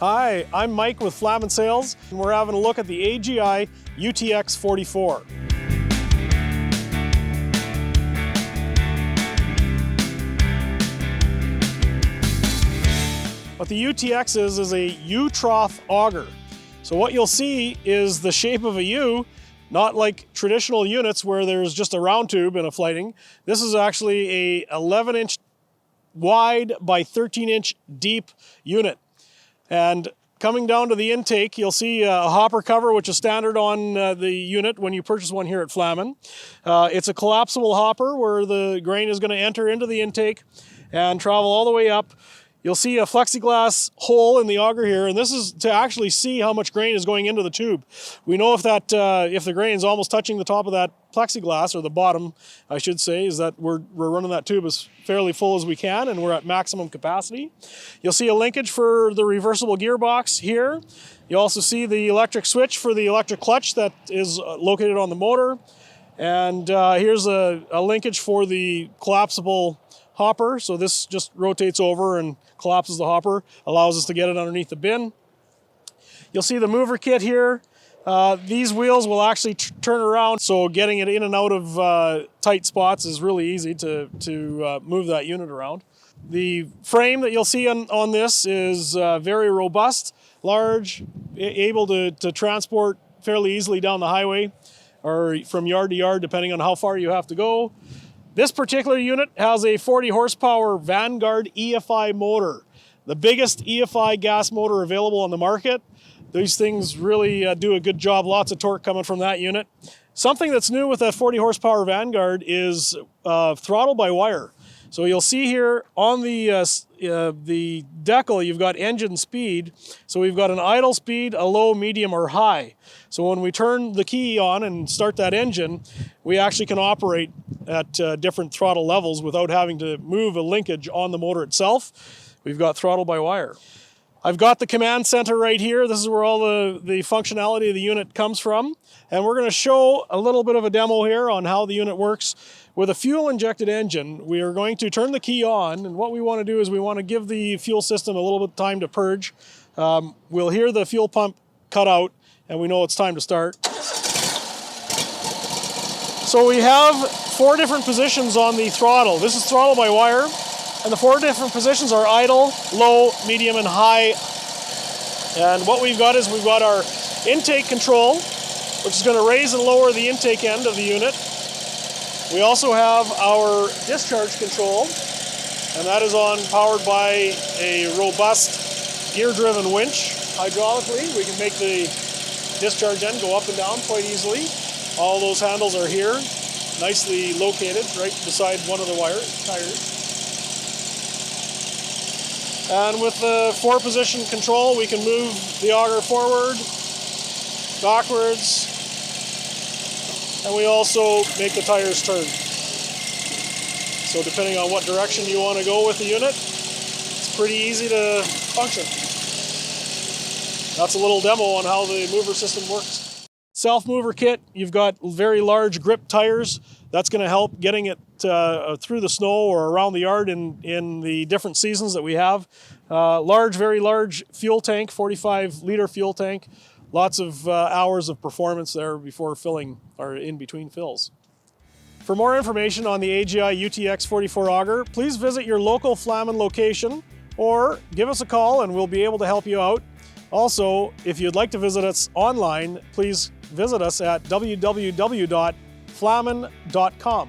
Hi, I'm Mike with Flaman Sales, and we're having a look at the AGI UTX 44. What the UTX is a U-Trough auger. So what you'll see is the shape of a U, not like traditional units where there's just a round tube and a flighting. This is actually a 11-inch wide by 13-inch deep unit. And coming down to the intake, you'll see a hopper cover, which is standard on the unit when you purchase one here at Flaman. It's a collapsible hopper where the grain is going to enter into the intake and travel all the way up. You'll see a plexiglass hole in the auger here, and this is to actually see how much grain is going into the tube. We know if the grain is almost touching the top of that plexiglass, or the bottom, I should say, is that we're running that tube as fairly full as we can, and we're at maximum capacity. You'll see a linkage for the reversible gearbox here. You also see the electric switch for the electric clutch that is located on the motor. And here's a linkage for the collapsible hopper. So this just rotates over and collapses the hopper, allows us to get it underneath the bin. You'll see the mover kit here. These wheels will actually turn around, so getting it in and out of tight spots is really easy to move that unit around. The frame that you'll see on this is very robust, large, able to transport fairly easily down the highway or from yard to yard, depending on how far you have to go. This particular unit has a 40 horsepower Vanguard EFI motor, the biggest EFI gas motor available on the market. These things really do a good job, lots of torque coming from that unit. Something that's new with that 40 horsepower Vanguard is throttle by wire. So you'll see here on the decal, you've got engine speed. So we've got an idle speed, a low, medium, or high. So when we turn the key on and start that engine, we actually can operate at different throttle levels without having to move a linkage on the motor itself. We've got throttle by wire. I've got the command center right here. This is where all the functionality of the unit comes from. And we're going to show a little bit of a demo here on how the unit works. With a fuel-injected engine, we are going to turn the key on, and what we want to do is we want to give the fuel system a little bit of time to purge. We'll hear the fuel pump cut out, and we know it's time to start. So we have 4 different positions on the throttle. This is throttle by wire, and the 4 different positions are idle, low, medium, and high. And what we've got is we've got our intake control, which is going to raise and lower the intake end of the unit. We also have our discharge control, and that is powered by a robust gear-driven winch. Hydraulically, we can make the discharge end go up and down quite easily. All those handles are here, nicely located right beside one of the tires. And with the 4-position control, we can move the auger forward, backwards, and we also make the tires turn. So depending on what direction you want to go with the unit, it's pretty easy to function. That's a little demo on how the mover system works. Self-mover kit, you've got very large grip tires. That's going to help getting it through the snow or around the yard in the different seasons that we have. Very large fuel tank, 45-liter fuel tank. Lots of hours of performance there before filling or in between fills. For more information on the AGI UTX 44 auger, please visit your local Flaman location or give us a call and we'll be able to help you out. Also, if you'd like to visit us online, please visit us at www.flaman.com.